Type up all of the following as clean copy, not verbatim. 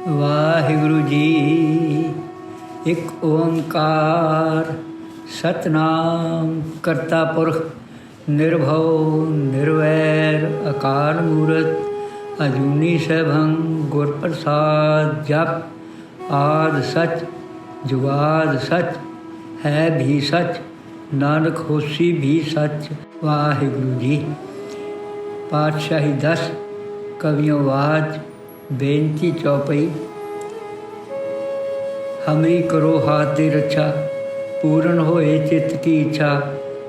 ਵਾਹਿਗੁਰੂ ਜੀ। ਇੱਕ ਓੰਕਾਰ ਸਤਨਾਮ ਕਰਤਾ ਪੁਰਖ ਨਿਰਭਉ ਨਿਰਵੈਰ ਅਕਾਲ ਮੂਰਤ ਅਜੂਨੀ ਸੈਭੰ ਗੁਰ ਪ੍ਰਸਾਦ। ਜਪ ਆਦਿ ਸਚ ਜੁਗਾਦ ਸਚ ਹੈ ਵੀ ਸਚ ਨਾਨਕ ਹੋਸੀ ਵੀ ਸਚ। ਵਾਹਿਗੁਰੂ ਜੀ। ਪਾਤਸ਼ਾਹੀ 10 ਕਵੀਆਂ ਆਵਾਜ਼ बेनती चौपई। हमरी करो हाथ दे रक्षा पूर्ण होए चित्त की इच्छा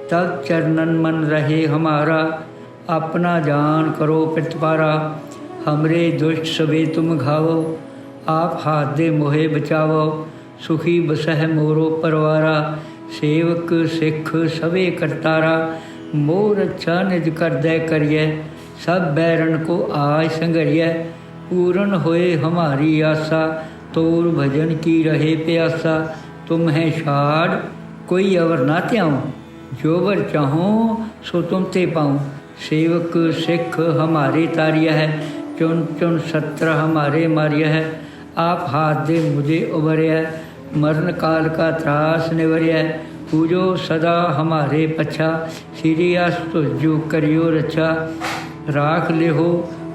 तब चरणन मन रहे हमारा अपना जान करो प्रतिपारा। हमरे दुष्ट सबे तुम घावो आप हाथ दे मोहे बचावो सुखी बसह मोरो परवारा। सेवक सिख सवे करतारा मोर अच्छा निज कर दे करिए सब बैरन को आय संघरिए। पूर्ण होए हमारी आशा तोर भजन की रहे प्यासा। तुम है शाड़ कोई अवर ना त्याऊँ जो वर चाहूँ सो तुम ते पाऊँ। सेवक सिख हमारे तारिया है चुन चुन सत्र हमारे मारिया है। आप हाथ दे मुझे उभरिया मरण काल का त्रास निवरिया। पूजो सदा हमारे पछा श्री अस्तु जो करियो रक्षा। राख ले हो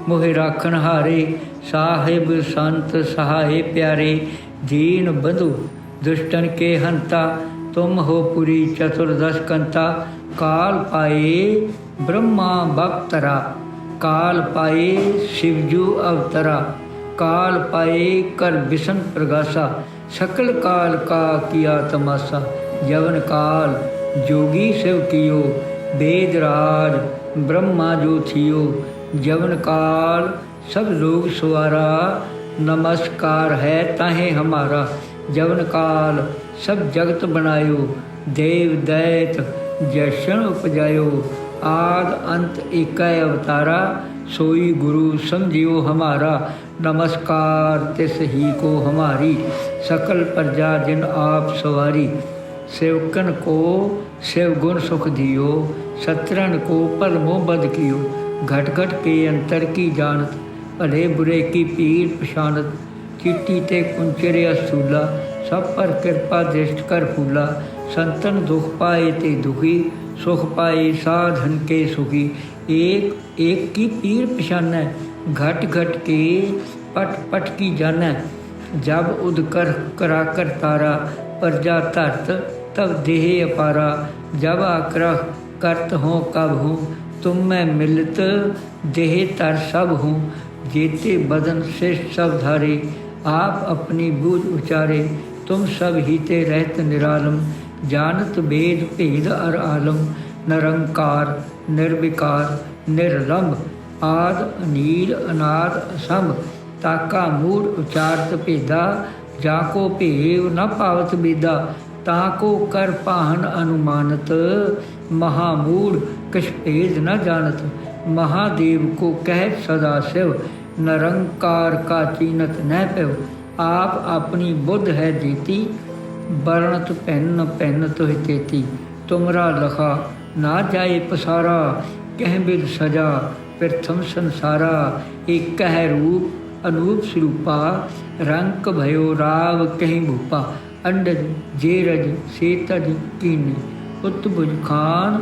मोहे राखन हारे साहिब संत सहाय प्यारे। दीन बंधु दुष्टन के हंता तुम हो पुरी चतुर्दश कंता। काल पाए ब्रह्मा बक्तरा काल पाए शिवजू अवतरा। काल पाए कर बिसन प्रगासा सकल काल का किया तमाशा। जवन काल जोगी शिव कियो वेद राज ब्रह्मा जो थियो। जवन काल सब लोग सवारा नमस्कार है ताहे हमारा। जवन काल सब जगत बनायो देव दैत जशन उपजायो। आद अंत एक अवतारा सोई गुरु समझियो हमारा। नमस्कार तिस ही को हमारी सकल प्रजा जिन आप सवारी। सेवकन को शिव गुण सुख दियो शत्रन को पल मोह बद कियो। घट घट के अंतर की जानत भले बुरे की पीर पछानत। चिट्टी ते कुंचरे असूला सब पर कृपा दृष्ट कर फूला। संतन दुख पाए ते दुखी सुख पाए साधन के सुखी। एक एक की पीर पछान घट घट के पट पट की जान। जब उद कर करा कर तारा प्रजा धरत तब देह अपारा। जब आग्रह करत हो कब हूँ तुम मैं मिलत देह तर सब हूँ। जेते बदन श्रेष्ठ सब धारे आप अपनी बूझ उचारे। तुम सब हीते रहत निरालम जानत वेद भेद अर आलम। निरंकार निर्विकार निर्लंब आद अनील अनाद असंभ। ताका मूढ़ उचारत भेदा जाको भेव न पावत बेदा। ताको कर पाहन अनुमानत महामूढ़ कछ भेद न जानत। महादेव को कह सदा शिव निरंकार का चीनत न पिव। आप अपनी बुद्ध है देती वर्णत पहन पहन तो तेती। तुमरा लखा ना जाए पसारा कह बिद सजा प्रथम संसारा। एक कह रूप अनूप स्वरूपा रंक भयो राव कहीं भूपा। अंडज जेरज सेतज कीनी उत्तभुज खान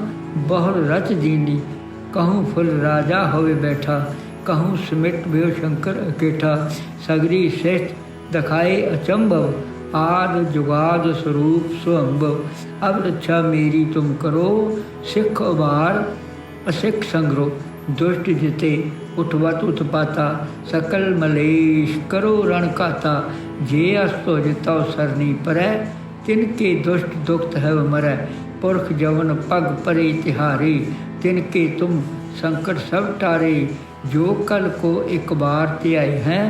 बहुर रच दीनी। कहूँ फुल राजा होवे बैठा कहूँ समिट भयो शंकर अकेठा। सगरी श्रेष्ठ दखाए अचंभव आद जुगाद स्वरूप स्वंभव। अब रक्षा मेरी तुम करो सिख उबार असिख संग्रो। दुष्ट जिते उठवत उत्पाता सकल मलेश करो रण काता। जे अस्तो जितो सरनी परै तिनके दुष्ट दुखत है मरै। पुरख जवन पग परे तिहारे तिनके तुम संकट सब टारे। जो कल को एक बार ते आए हैं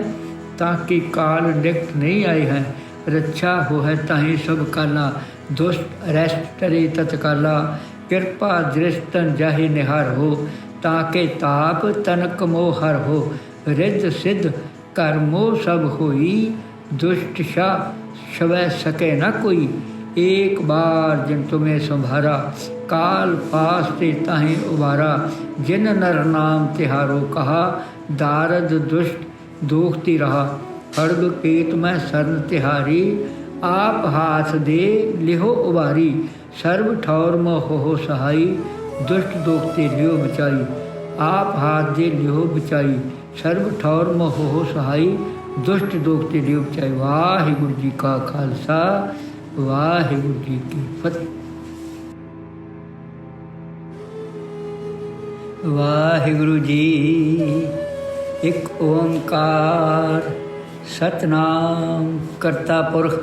ताकि काल निकट नहीं आए हैं। रक्षा हो है ताहि सब काला दुष्ट अरेस्ट टरे तत्काला। कृपा दृष्टन जाहि निहार हो ताके ताप तनक मोह हर हो। रिद्ध सिद्ध कर मोह सब होई दुष्ट शाह शवै सके न कोई। एक बार जिन तुम्हें संभारा काल पास ते ताहि उबारा। जिन नर नाम तिहारो कहा दारद दुष्ट दोखती रहा। खड़ग केत मैं सरन तिहारी, आप हाथ दे लिहो उबारी। सर्व ठौर मोह हो सहाई, दुष्ट दोखते लियो बचाई। आप हाथ दे लिहो बचाई, सर्व ठौर मोह हो सहाई, दुष्ट दोखते लियो बचाई। वाहिगुरु जी का खालसा, वाहिगुरु जी की फतेह। वाहिगुरु जी एक ओंकार, सतनाम करता पुरख,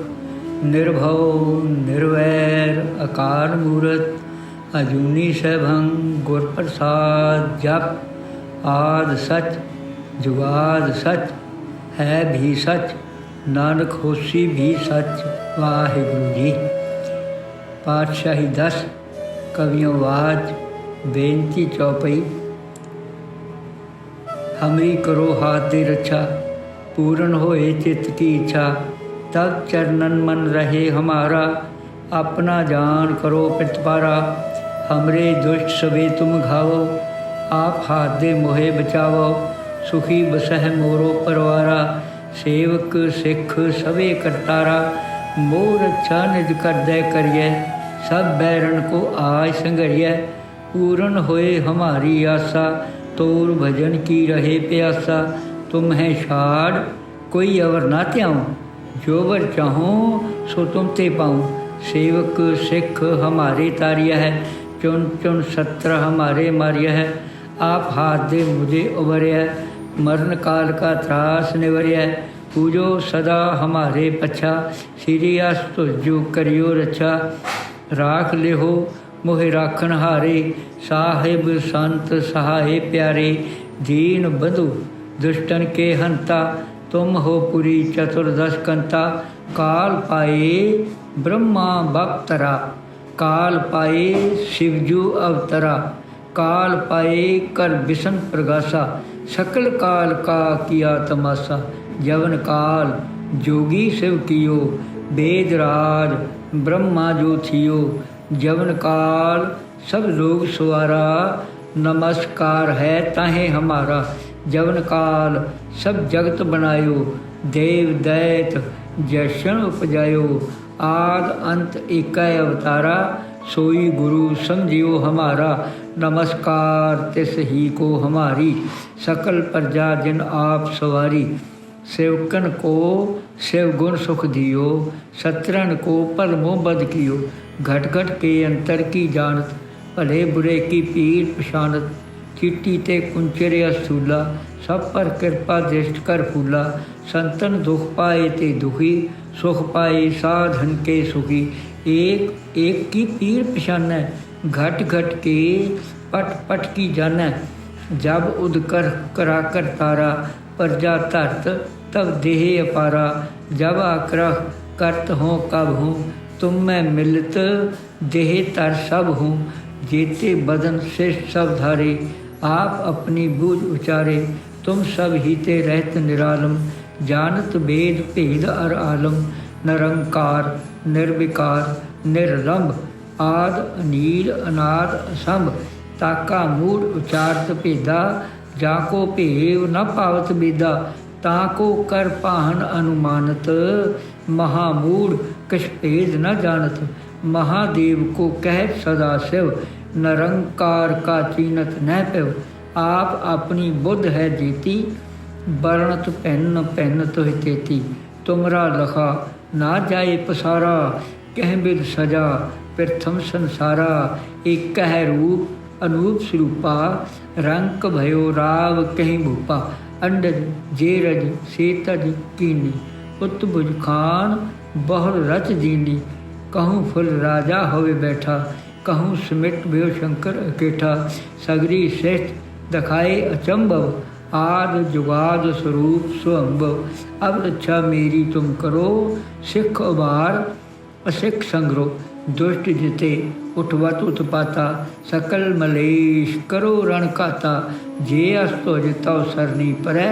निर्भव निर्वैर अकाल मूरत, अजूनी सैभं गुर प्रसाद। जप आद सच जुगाद सच, है भी सच नानक होसी भी सच। वाहिगुरु जी। पातशाही 10 कवियों वाज बेनती चौपई। हमरी करो हाथ दे रक्षा, पूर्ण होए चित्त की इच्छा। तब चरणन मन रहे हमारा, अपना जान करो प्रतिपारा। हमरे दुष्ट सबे तुम घावो, आप हाथ दे मोहे बचावो। सुखी बसह मोरो परवारा, सेवक सिख सवे करतारा। मोर अच्छा निज कर दे करिए, सब बैरन को आय संघरिए। पूर्ण होए हमारी आशा, तोर भजन की रहे प्यासा। तुम है छाड़ कोई अवर ना त्याऊँ, जो वर चाहूँ सो तुम ते पाऊँ। सेवक सिख हमारे तारिया है, चुन चुन सत्र हमारे मारिया है। आप हाथ दे मुझे उबरिया, मरण काल का त्रास निवरिया। पूजो सदा हमारे पच्छा, श्री अस्तु जो करियो रक्षा। राख लेहो मोहे राखन हारे, साहिब संत सहाय प्यारे। दीन बंधु दुष्टन के हंता, तुम हो पुरी चतुर्दश कंता। काल पाए ब्रह्मा बप्तरा, काल पाए शिवजू अवतरा। काल पाए कर बिसन प्रगासा, सकल काल का किया तमाशा। जवन काल जोगी शिव कियो, वेद राज ब्रह्मा जो थियो। जवन काल सब लोग सवारा, नमस्कार है ताहे हमारा। जवन काल सब जगत बनायो, देव दैत जशन उपजायो। आद अंत एकै अवतारा, सोई गुरु समझियो हमारा। नमस्कार तिस ही को हमारी, सकल प्रजा जिन आप सवारी। सेवकन को शिव गुण सुख दियो, सत्रन को पल मोह बद कियो। घट घट के अंतर की जानत, भले बुरे की पीर पछानत। चिट्टी ते कुंचरे स्थूला, सब पर कृपा दृष्ट कर फूला। संतन दुख पाए ते दुखी, सुख पाए साधन के सुखी। एक एक की पीर पछानै, घट घट के पट पट की जानै। जब उदकर करा कर तारा, प्रजा धरत तब देह अपारा। जब आक्रह करत हों कब हूँ, तुम मैं मिलत देह तर सब हूँ। जेते बदन श्रेष्ठ सब धारे, आप अपनी बूझ उचारे। तुम सब हीते रहत निरालम, जानत वेद भेद अर आलम। निरंकार निर्विकार निर्लंब, आद अनील अनाद असंभ। ताका मूढ़ उचारत भेदा, जाको भेव न पावत बेदा। ताको कर पाहन अनुमानत, महामूढ़ कछ भेद न जानत। महादेव को कहत सदा शिव, निरंकार का चीनत न पिव। आप अपनी बुद्ध है जेती, वर्णत भिन्न भिन्न तुहि तेती। तुमरा लखा ना जाए पसारा, कह बिद सजा प्रथम संसारा। एक है रूप अनूप स्वरूपा, रंक भयो राव कहीं भूपा। अंडज जेरज सेतज कीनी, उत्भुज खान बहुर रच दीनी। कहूँ फुल राजा होवे बैठा, कहूँ समिट भयो शंकर अकेठा। सगरी श्रेष्ठ दखाए अचंभव, आद जुगाद स्वरूप स्वंभव। अब रक्षा मेरी तुम करो, सिख उबार असिख संग्रो। दुष्ट जिते उठवत उत्पाता, सकल मलेश करो रण काता। जे अस्तो जिताओ सरनी परै,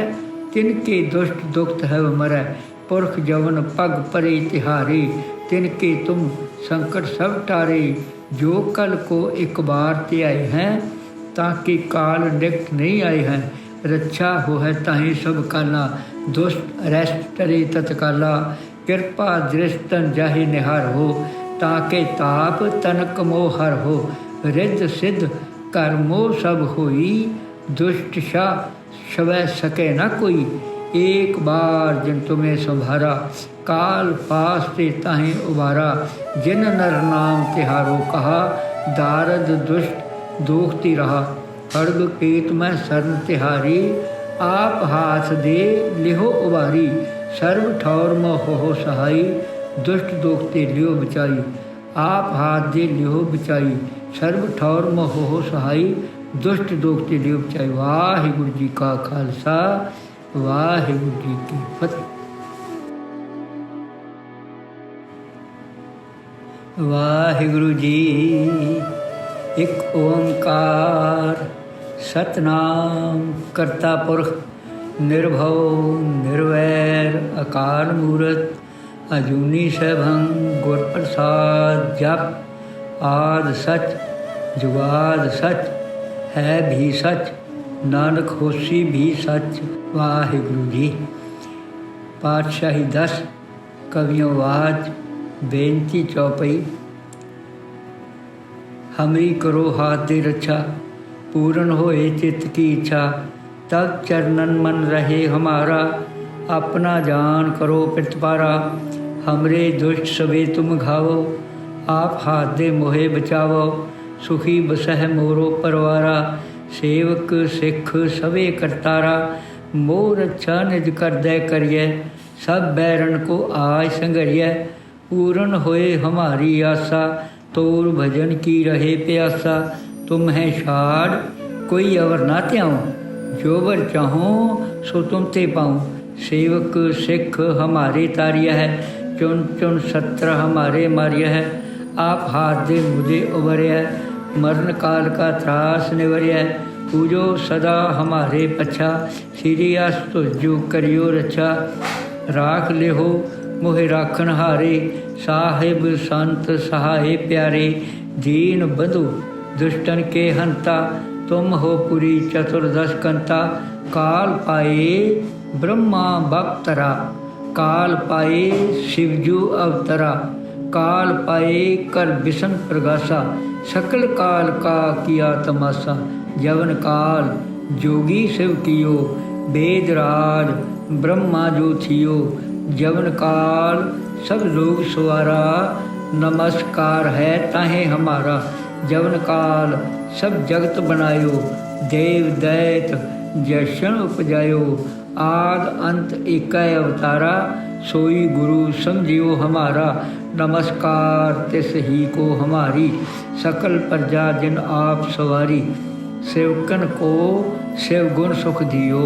तिनके दुष्ट दुखत है मरै। पुरख जवन पग परे तिहारे, तिनके तुम संकट सब टारे। जो कल को एक बार ते आए हैं, ताकि काल निकट नहीं आए हैं। रक्षा हो है ताहि सब काला, दुष्ट अरेस्ट टरे तत्काला, कृपा दृष्टन जाहि निहार हो, ताके ताप तनक मोह हर हो, रिद्ध सिद्ध कर मोह सब होई, दुष्ट शाह शवै सके न कोई, एक बार जिन तुम्हें संभारा, काल पास से ताहें उबारा, जिन नर नाम तिहारो कहा, दारद दुष्ट दोखती रहा, खड़ग केत में शरण तिहारी, आप हाथ दे लिहो उबारी, सर्व ठौर मोह हो सहाई, दुष्ट दोखते लियो बचाई, आप हाथ दे लिहो बचाई, सर्व ठौर मोह हो सहाई, दुष्ट दोखते लियो बचाई। वाहिगुरु जी का खालसा, वाहिगुरु जी की फतेह। वाहिगुरु जी एक ओंकार, सतनाम करता पुरख, निर्भव निर्वैर अकाल मूरत, अजूनी सैभं गुर प्रसाद जप। आद सच जुगाद सच, है भी सच, नानक होसी भी सच। वाहिगुरु जी। पातशाही 10 कवियों वाज बेनती चौपई। हमरी करो हाथ दे रक्षा, पूर्ण होए चित्त की इच्छा, तब चरणन मन रहे हमारा, अपना जान करो प्रतिपारा। हमरे दुष्ट सबे तुम घावो, आप हाथ दे मोहे बचावो, सुखी बसह मोरो परवारा, सेवक सिख सवे करतारा। मोर अच्छा निज कर दे करिए, सब बैरन को आय संघरिए, पूर्ण होए हमारी आशा, तोर भजन की रहे प्यासा। तुम है छाड़ कोई अवर ना त्याऊँ, जो वर चाहूँ सो तुम ते पाऊँ। सेवक सिख हमारे तारिया है, चुन चुन सत्र हमारे मारिया है। आप हाथ दे मुझे उबरिया, मरण काल का त्रास निवरिया। पूजो सदा हमारे पछा, श्री अस्तु जो करियो रक्षा। राख ले हो मोहे राखन हारे, साहिब संत सहाय प्यारे। दीन बंधु दुष्टन के हंता, तुम हो पुरी चतुर्दश कंता। काल पाए ब्रह्मा बप्तरा, काल पाए शिवजू अवतरा। काल पाए कर बिसन प्रगासा, सकल काल का किया तमाशा। जवन काल जोगी शिव कियो, वेद राज ब्रह्मा जो थियो। जवन काल सब लोग सवारा, नमस्कार है ताहे हमारा। जवन काल सब जगत बनायो, देव दैत जशन उपजायो। आद अंत एकै अवतारा, सोई गुरु समझियो हमारा। नमस्कार तिस ही को हमारी, सकल प्रजा जिन आप सवारी। सेवकन को शिव गुण सुख दियो,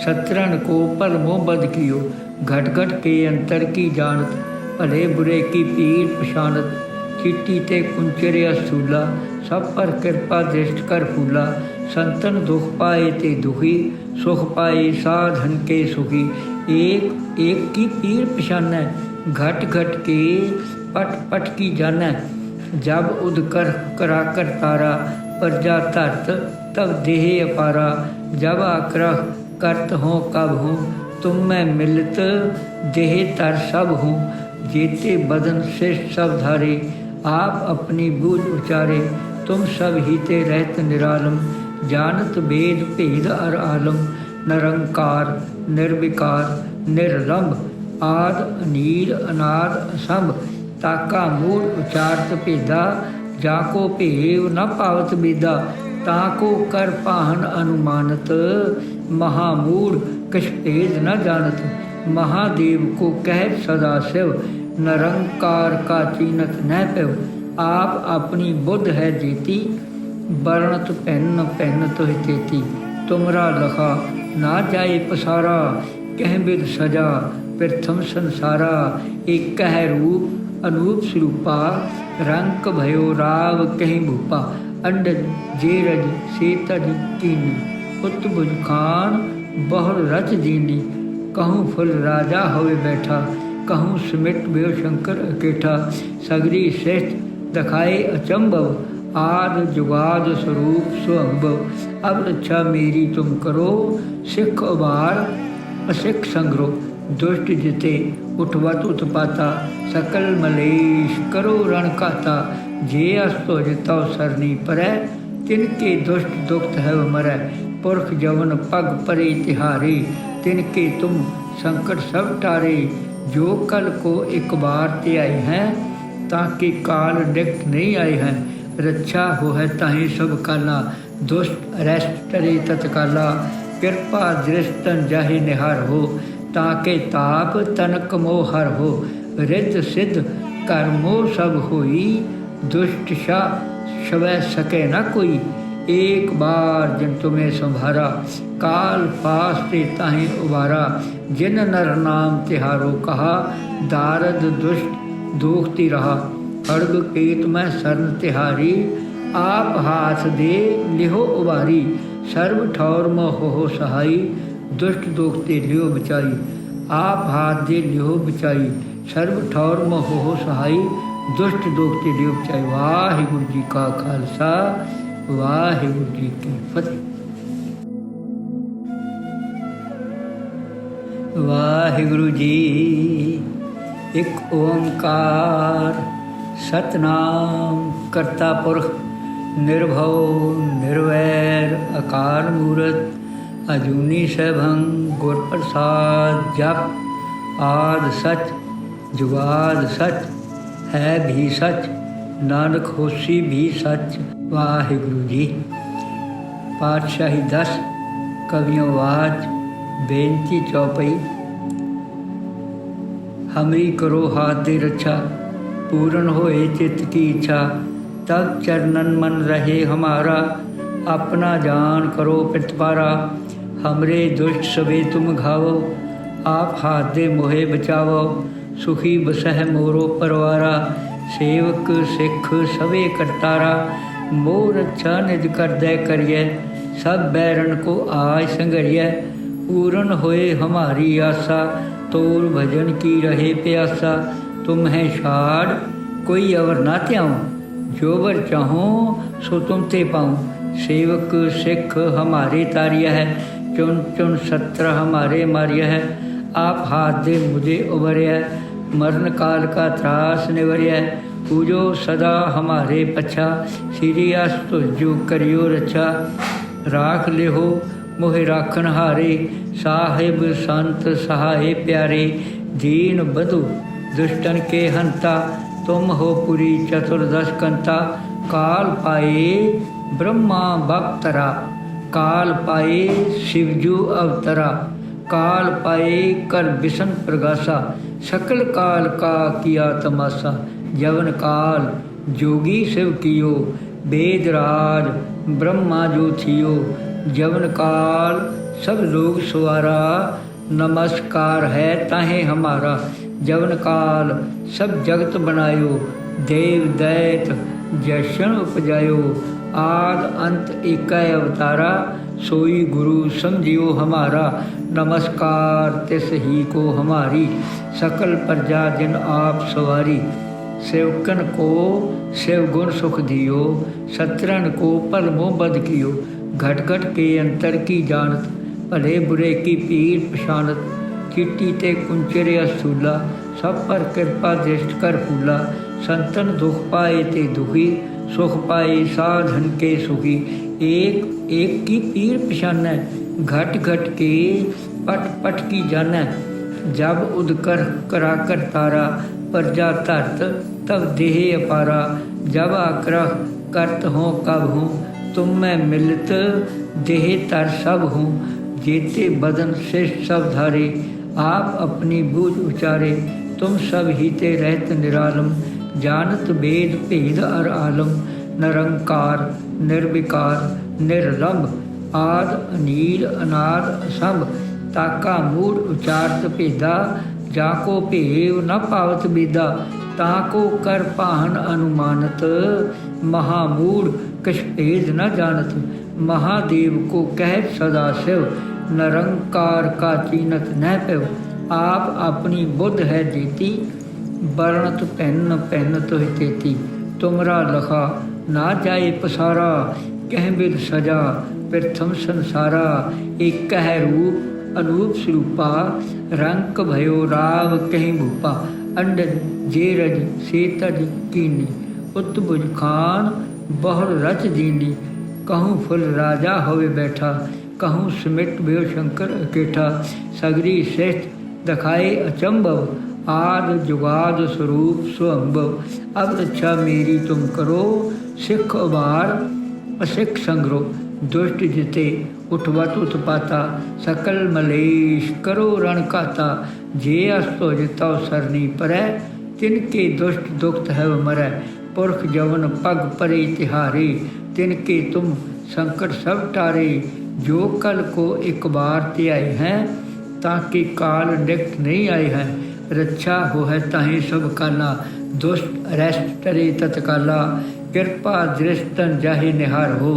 शत्रन को पल मोह बद कियो। घट घट के अंतर की जानत, भले बुरे की पीर पछानत। चिट्टी ते कुंचरिया सूला, सब पर कृपा दृष्ट कर फूला। संतन दुख पाए ते दुखी, सुख पाए साधन के सुखी। एक एक की पीर पछान, घट घट के पट पट की जान। जब उद कर करा कर तारा, प्रजा धरत तब देह अपारा। जब आग्रह करत हो कब हूँ, तुम मैं मिलत देह तर सब हूँ। जेते बदन श्रेष्ठ सब धारे, आप अपनी बूझ उचारे। तुम सब हीते रहत निरालम, जानत वेद भेद अर आलम। निरंकार निर्विकार निर्लंब, आद अनील अनाद असंभ। ताका मूल उचारत भेदा, जाको भेव न पावत बेदा। ताको कर पाहन अनुमानत, महामूढ़ कछ भेद न जानत। महादेव को कह सदा शिव, निरंकार का चीनत न पिव। आप अपनी बुद्ध है जेती, वर्णत पहन पहन तो हितेती। तुमरा लखा ना जाए पसारा, कह बिद सजा प्रथम संसारा। एक कह रूप अनूप स्वरूपा, रंक भयो राव कहीं भूपा। अंडज जेरज सेतज कीनी, पुत भुज खान बहुर रच दीनी। कहूँ फुल राजा होवे बैठा, कहूँ सिमिट बेव शंकर अकेठा। सगरी श्रेष्ठ दखाए अचंभव, आद जुगाद स्वरूप स्वअंभव। अब रक्षा मेरी तुम करो, सिख उबार असिख संग्रो दुष्ट जिते उठवत उत्पाता सकल मलेश करो रण काता जे अस्तो जितो सरनी परै तिनके दुष्ट दुखत है मरै पुरख जवन पग परे तिहारे तिनके तुम संकट सब टारे जो कल को एक बार ते आए हैं ताकि काल डिक्ट नहीं आए हैं रक्षा हो है ताहि सब काला दुष्ट अरेस्ट टरे तत्काला कृपा दृष्टन जाहि निहार हो ताके ताप तनक मोहर हो रिद्ध सिद्ध कर्मो सब होई दुष्ट शवै सके न कोई एक बार जिन तुम्हें संभारा काल पास ते ताहि उबारा जिन नर नाम तिहारो कहा दारद दुष्ट दोखती रहा खड़ग केत में शरण तिहारी आप हाथ दे लिहो उबारी सर्व ठौर में हो सहाई दुष्ट दोखते लियो बचाई आप हाथ दे लिहो बचाई सर्व ठौर में हो सहाई दुष्ट दोखते लियो बचाई। वाहिगुरु जी का खालसा वाहिगुरु जी की फतेह। वाहिगुरु जी एक ओंकार सतनाम करता पुरख निर्भव निर्वैर अकाल मूरत अजूनी सैभंग गुर प्रसाद जप आद सच जुगाद सच है भी सच नानक होसी भी सच। वाहिगुरु जी पातशाही 10 कवियों वाच बेनती चौपई। हमरी करो हाथ दे रक्षा पूर्ण होए चित्त की इच्छा तब चरणन मन रहे हमारा अपना जान करो प्रतिपारा। हमरे दुष्ट सबे तुम घावो आप हाथ दे मोहे बचावो सुखी बसह मोरो परवारा सेवक सिख सवे करतारा मोर अच्छा निज कर दे करिए सब बैरन को आज संघरिय पूर्ण होए हमारी आशा तोर भजन की रहे प्यासा तुम है छाड़ कोई अवर ना त्याऊँ जो वर चाहो सो तुम ते पाऊँ सेवक सिख हमारे तारिया है चुन चुन सत्र हमारे मारिया है आप हाथ दे मुझे उभरिया मरण काल का त्रास निवरिया पूजो सदा हमारे पछा श्री अस्तु जो करियो रक्षा राख लेहो मोहे राखन हारे साहिब संत सहाय प्यारे दीन बधु दुष्टन के हंता तुम हो पुरी चतुर्दश कंता काल पाए ब्रह्मा बक्तरा काल पाए शिवजू अवतरा काल पाए कर बिसन प्रगासा सकल काल का किया तमाशा जवन काल जोगी शिव कियो वेद राज ब्रह्मा जो थियो जवन काल सब लोग सवारा नमस्कार है ताहे हमारा जवन काल सब जगत बनायो देव दैत जशन उपजायो आद अंत एक अवतारा सोई गुरु समझियो हमारा नमस्कार तिस ही को हमारी सकल प्रजा जिन आप सवारी सेवकन को शिव गुण सुख दियो सत्रन को पलमो बद कियो घट घट के अंतर की जानत भले बुरे की पीर पशानत चिट्टी ते कुंचरे असूला सब पर कृपा दृष्ट कर फूला संतन दुख पाए ते दुखी सुख पाए साधन के सुखी एक एक की पीर पशान घट घट के पट पट की जान जब उदकर करा कर तारा प्रजा धरत तब देह अपारा जब आग्रह करत हो कब हूँ तुम में मिलत देह तर सब हूँ जेते बदन श्रेष्ठ सब धारे आप अपनी बूझ उचारे तुम सब हीते रहत निरालम जानत वेद भेद अर आलम निरंकार निर्विकार निर्लंब आद अनील अनाद असंभ ताका मूढ़ उचारत भेदा जाको भेव न पावत बेदा ताको कर पाहन अनुमानत महामूढ़ कछ भेद न जानत महादेव को कहत सदा शिव निरंकार का चीनत न पेव आप अपनी बुद्ध है देती वर्णत पहन पहन तो तेती तुमरा लखा ना जाए पसारा कह बिद सजा प्रथम संसारा एक है रूप अनूप स्वरूपा रंक भयो राव कहीं भूपा अंडज जेरज सेतज कीनी उत्तभुज खान बहुर रच दीनी कहूँ फुल राजा होवे बैठा कहूँ समिट भयो शंकर अकेठा सगरी श्रेष्ठ दखाए अचंभव आद जुगाद स्वरूप स्वअंभव अब रक्षा मेरी तुम करो सिख उबार असिख संग्रो दुष्ट जिते उठवत उत्पाता सकल मलेश करो रण काता जे अस्तो जितो सरनी परै तिनके दुष्ट दुखत है मरै पुरख जवन पग परे तिहारे तिनके तुम संकट सब टारे जो कल को एक बार ते आए हैं ताकि काल निकट नहीं आए हैं रक्षा हो है ताहि सब काला दुष्ट अरेस्ट टरे तत्काला कृपा दृष्टन जाहि निहार हो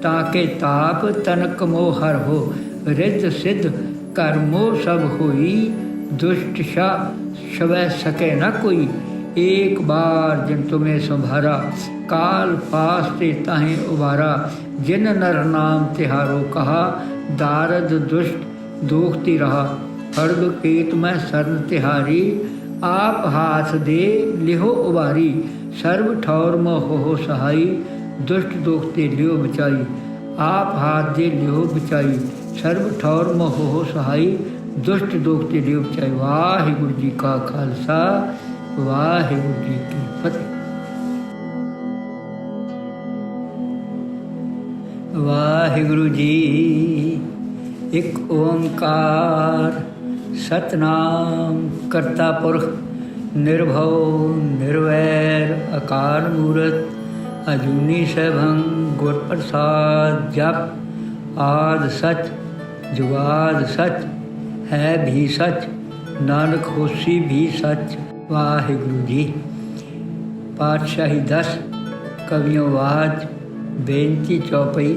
ताके ताप तनक मोहर हो रिद्ध सिद्ध कर्मो सब होई दुष्ट शवै सके न कोई एक बार जिन तुम्हें संभारा काल पास ते ताहि उबारा जिन नर नाम तिहारो कहा दारद दुष्ट दोखती रहा खड़ग केत में शरण तिहारी आप हाथ दे लिहो उबारी सर्व ठौर में हो सहाई दुष्ट दोखते लियो बचाई आप हाथ दे लियो बचाई सर्व ठौर में हो सहाई दुष्ट दोखते लियो बचाई वाहिगुरु जी का खालसा वाहिगुरु जी की फतेह। वाहिगुरु जी एक ओंकार सतनाम करता पुरख निर्भव निर्वैर अकाल मूरत अजूनी सैभं गुर प्रसाद जप आद सच जुगाद सच है भी सच नानक होसी भी सच। वाहिगुरु जी पातशाही 10 कवियों वाज बेनती चौपई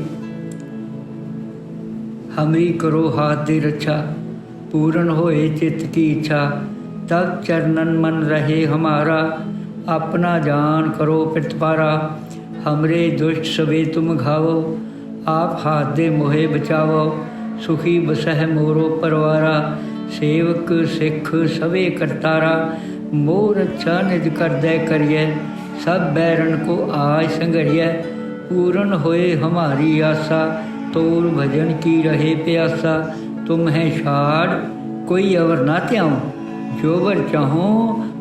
हमरी करो हाथ दे रक्षा पूर्ण होए चित्त की इच्छा तब चरणन मन रहे हमारा अपना जान करो प्रतिपारा हमरे दुष्ट सबे तुम घावो आप हाथ दे मोहे बचावो सुखी बसह मोरो परवारा सेवक सिख सवे करतारा मोर अच्छा निज कर दे करिए सब बैरन को आज संघरिए पूर्ण होए हमारी आशा तोर भजन की रहे प्यासा तुम है छाड़ कोई अवर ना त्याऊँ जो वर चाहूँ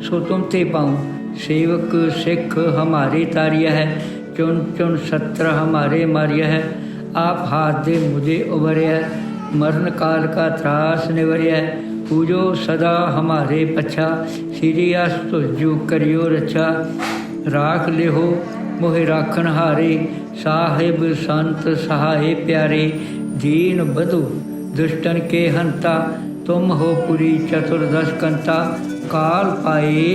सो तुम ते पाऊँ सेवक सिख हमारे तारिया है चुन चुन सत्र हमारे मारिया है आप हाथ दे मुझे उभरिया है मरण काल का त्रास निवरिया है पूजो सदा हमारे पछा श्री अस्तु जो करियो रक्षा राख ले हो मोहे राखन हारे साहिब संत सहाय प्यारे दीन बधु दुष्टन के हंता तुम हो पुरी चतुर्दश कंता काल पाए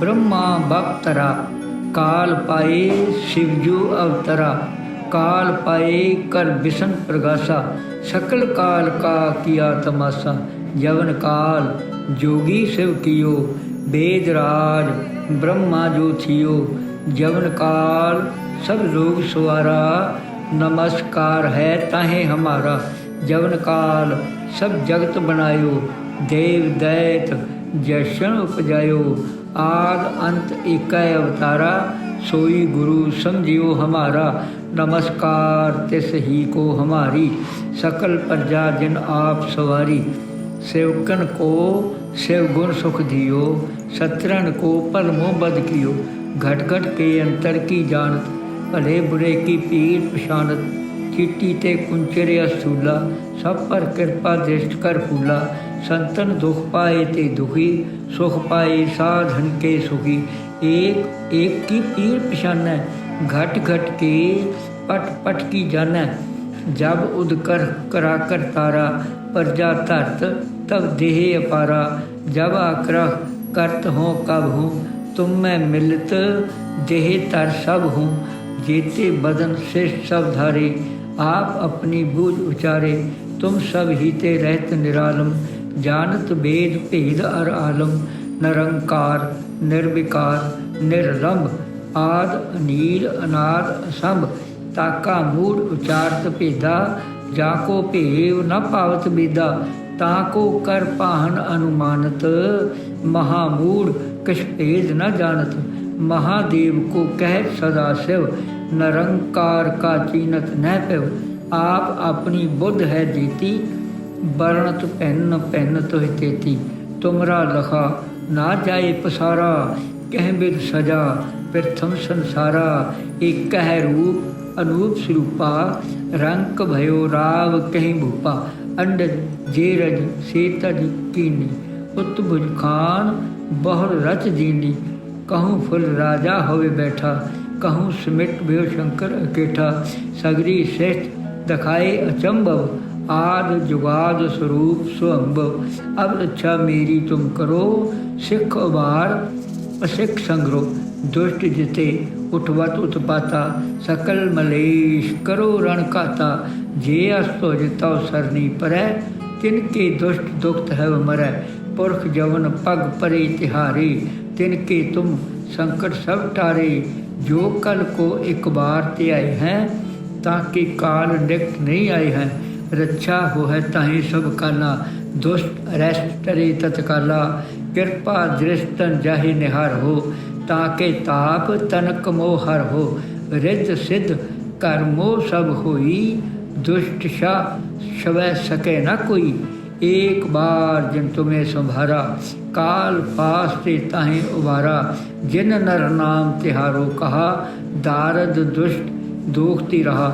ब्रह्मा बप्तरा काल पाए शिवजू अवतरा काल पाए कर बिसन प्रगासा सकल काल का किया तमाशा जवन काल जोगी शिव कियो वेदराज ब्रह्मा जो थियो जवन काल सब लोग सुवारा नमस्कार है ताहे हमारा जवन काल सब जगत बनायो देव दैत जशन उपजायो आद अंत एक अवतारा सोई गुरु समझियो हमारा नमस्कार तिस ही को हमारी सकल प्रजा जिन आप सवारी सेवकन को शिव गुण सुख दियो शत्रन को परमो बद कियो घट घट के अंतर की जानत भले बुरे की पीर पशानत चिट्टी ते कुंचरे असूला सब पर कृपा दृष्ट कर फूला संतन दुख पाए ते दुखी सुख पाए साधन के सुखी एक एक की पीर पशाना घट घट के पट पट की जाना जब उद कर करा कर तारा प्रजा धरत तब देह अपारा जब आग्रह करत हो कब हूँ तुम मैं मिलत देह तर सब हूँ जेते बदन श्रेष्ठ सब धारे आप अपनी बूझ उचारे तुम सब हीते रहत निरालम जानत वेद भेद अर आलम निरंकार निर्विकार निर्लंब आद अनील अनाद असंभ ताका मूढ़ उचारत भेदा जाको भेव न पावत बेदा ताको कर पाहन अनुमानत, महामूढ़ कछ भेद न जानत। महादेव को कह सदाशिव, निरंकार का चीनत न पेव। आप अपनी बुद्ध है जीती, वर्णत पहन पहन तुह तेती। तुमरा लखा ना जाए पसारा, कह बिद सजा प्रथम संसारा। एक कह रूप अनूप स्वरूपा, रंक भयो राव कहीं भूपा। अंडज जेरज सेतज कीनी, उत्भुज खान बहुर रच दीनी। कहूँ फुल राजा होवे बैठा, कहूँ सिमिट भयो शंकर अकेठा। सगरी श्रेष्ठ दखाए अचंभव, आद जुगाद स्वरूप स्वंभव। अब रक्षा मेरी तुम करो, सिख उबार असिख संग्रो। दुष्ट जिते उठवत उत्पाता, सकल मलेश करो रण काता। जे अस्तो जितव सरनी परै, तिनके दुष्ट दुखत है मरै। पुरख जवन पग परे तिहारे, तिनके तुम संकट सब टारे। जो कल को एक बार ते आए हैं, ताकि काल निकट नहीं आए हैं। रक्षा हो है ताहि सब काला, दुष्ट अरेस्ट टरे तत्काला। कृपा दृष्टन जाहि निहार हो, ताके ताप तनक मोहर हो। रिद्ध सिद्ध कर्मो सब होई, दुष्ट सा शवै सके न कोई। एक बार जिन तुम्हें संभारा, काल पास ते ताहि उबारा। जिन नर नाम तिहारो कहा, दारद दुष्ट दोखती रहा।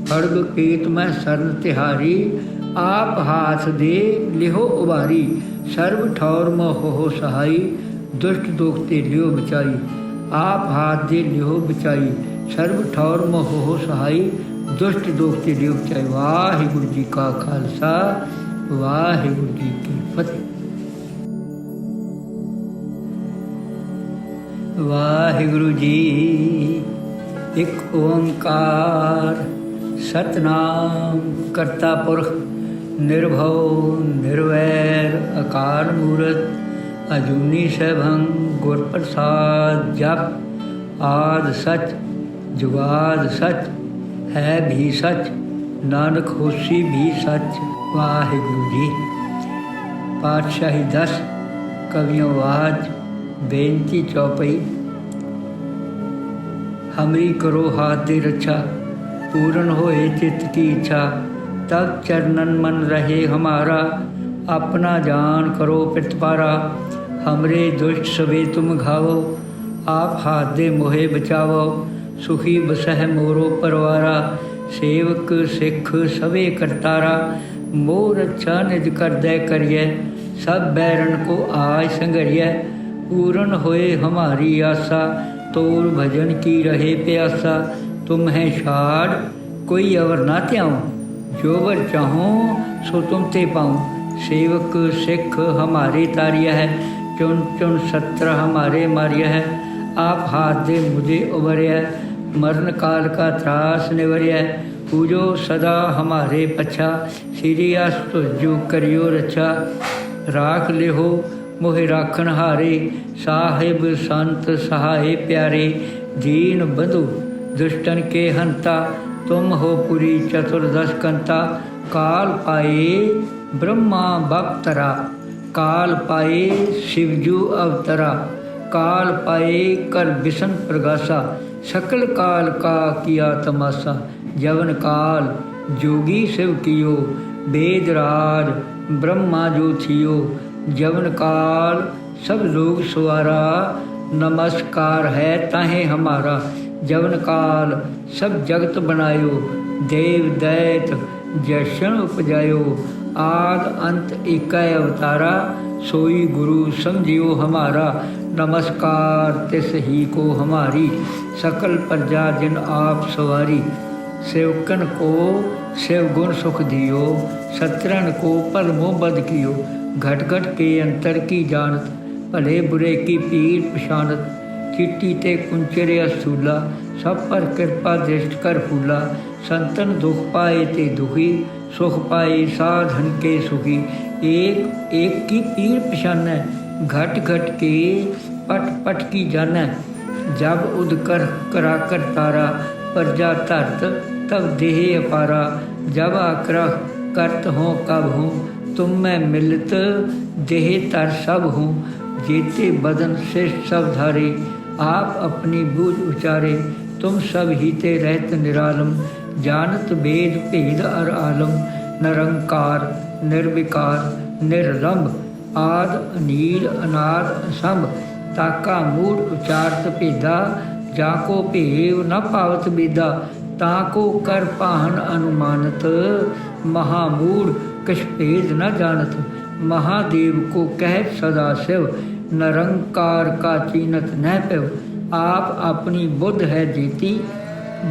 खड़ग केत में शरण तिहारी, आप हाथ दे लिहो उबारी। सर्व ठौर में हो सहाई, दुष्ट दोखते लियो बचाई। आप हाथ दे लिहो बचाई, सर्व ठौर में हो सहाई। दुष्ट दोखते लियो बचाई। वाहिगुरु जी का खालसा, वाहिगुरु जी की फतेह। वाहिगुरु जी एक ओंकार, सतनाम करता पुरख, निर्भव निर्वैर अकाल मूरत। अजूनी सैभं गुर प्रसाद जप। आद सच जुगाद सच, है भी सच, नानक होसी भी सच। वाहिगुरु जी। पातशाही 10 कवियों वाज बेनती चौपई। हमरी करो हाथ दे रक्षा, पूर्ण होए चित्त की इच्छा। तब चरणन मन रहे हमारा, अपना जान करो प्रतिपारा। हमरे दुष्ट सवे तुम घावो, आप हाथ दे मोहे बचावो। सुखी बसह मोरो परवारा, सेवक सिख सवे करतारा। मोर अच्छा निज कर दे करिए, सब बैरन को आज संघरिए। पूर्ण होए हमारी आशा, तोर भजन की रहे प्यासा। तुम है छाड़ कोई अवर ना त्याऊँ, जो वर चाहूँ सो तुम ते पाऊँ। सेवक सिख हमारे तारिया है, चुन चुन सत्र हमारे मारिया है। आप हाथ दे मुझे उबरिया, मरण काल का त्रास निवरिया। पूजो सदा हमारे पछा, श्री अस्त जो करियो रक्षा। राख लिहो मोहि राखन हारे, साहिब संत सहाय प्यारे। दीन बंधु दुष्टन के हंता, तुम हो पुरी चतुर्दश कंता। काल पाए ब्रह्मा बप्तरा, काल पाए शिवजू अवतरा। काल पाए कर बिसन प्रगासा, सकल काल का किया तमाशा। जवन काल जोगी शिव कियो, वेदराज ब्रह्मा जो थियो। जवन काल सब लोग सवारा, नमस्कार है ताहे हमारा। जवन काल सब जगत बनायो, देव दैत जशन उपजायो। आद अंत एक अवतारा, सोई गुरु समझियो हमारा। नमस्कार तिस ही को हमारी, सकल प्रजा जिन आप सवारी। सेवकन को शिव गुण सुख दियो, शत्रन को पलमो बद कियो। घट घट के अंतर की जानत, भले बुरे की पीर पछानत। चिट्टी ते कुंचरे असूला, सब पर कृपा दृष्ट कर फूला। संतन दुख पाए ते दुखी, सुख पाए साधन के सुखी। एक एक की पीर पछानै, घट घट के पट पट की जानै। जब उद कर करा कर तारा, प्रजा धरत तब देह अपारा। जब आग्रह करत हो कब हो, तुम मैं मिलत देह तर सब हूँ, जेते बदन श्रेष्ठ सब धारे, आप अपनी बूझ उचारे। तुम सब हीते रहत निरालम, जानत वेद भेद अर आलम। निरंकार निर्विकार निरलंब, आद अनील अनाद असंभ। ताका मूढ़ उचारत भेदा, जाको भेव न पावत बेदा। ताको कर पाहन अनुमानत, महामूढ़ कछ भेद न जानत। महादेव को कह सदाशिव, निरंकार का चीनत न पिव। आप अपनी बुद्ध है जेती,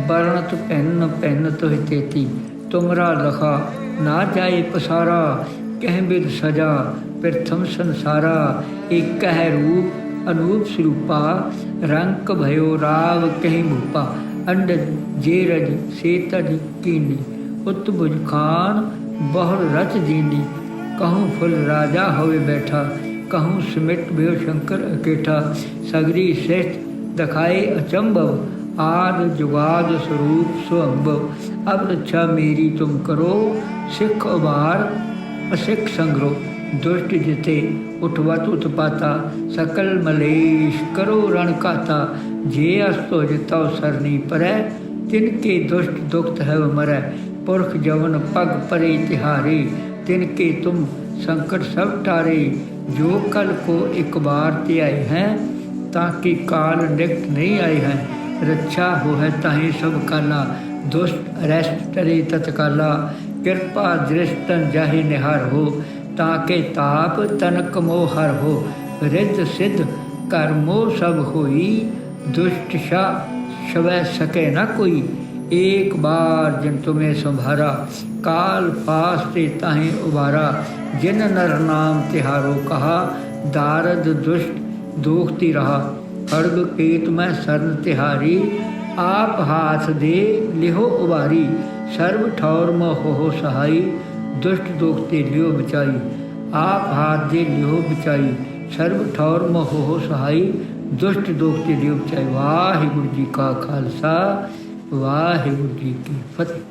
वर्णत भिन्न भिन्न तुहि तेती। तुमरा लखा ना जाए पसारा, कह बिद सजा प्रथम संसारा। एक कह रूप अनूप स्वरूपा, रंक भयो राव कहीं भूपा। अंडज जेरज सेतज कीनी, उत्भुज खान बहुर रच दीनी। कहूँ फुल राजा होवे बैठा, कहूँ सिमट भयो शंकर अकेठा। सगरी श्रेष्ठ दखाए अचंभव, आद जुगाद स्वरूप स्वअंभव। अब रक्षा मेरी तुम करो, सिख उबार असिख संग्रो। दुष्ट जिते उठवत उत्पाता, सकल मलेश करो रण काता। जे अस्तो जितव सरनी परै, तिनके दुष्ट दुखत है मरै। पुरख जवन पग परे तिहारे, तिनके तुम संकट सब टारे। जो कल को एक बार त्याए हैं, ताकि काल निकट नहीं आए हैं। रक्षा हो है ताहि सब काला, दुष्ट अरेस्ट टरे तत्काला। कृपा दृष्टन जाहि निहार हो, ताके ताप तनक मोह हर हो। रिद्ध सिद्ध कर मोह सब होई, दुष्ट सा शवै सके न कोई। एक बार जिन तुम्हें संभारा, काल पास ते ताहि उबारा। जिन नर नाम तिहारो कहा, दारद दुष्ट दोखती रहा। खड़ग केत मैं शरण तिहारी, आप हाथ दे लिहो उबारी। सर्व ठौर म हो सहाई, दुष्ट दोखते लियो बचाई। आप हाथ दे लिहो बचाई, सर्व ठौर म हो सहाई। दुष्ट दोखते लियो बचाई। वाहिगुरु जी का खालसा, वाहिगुरु जी की फतेह।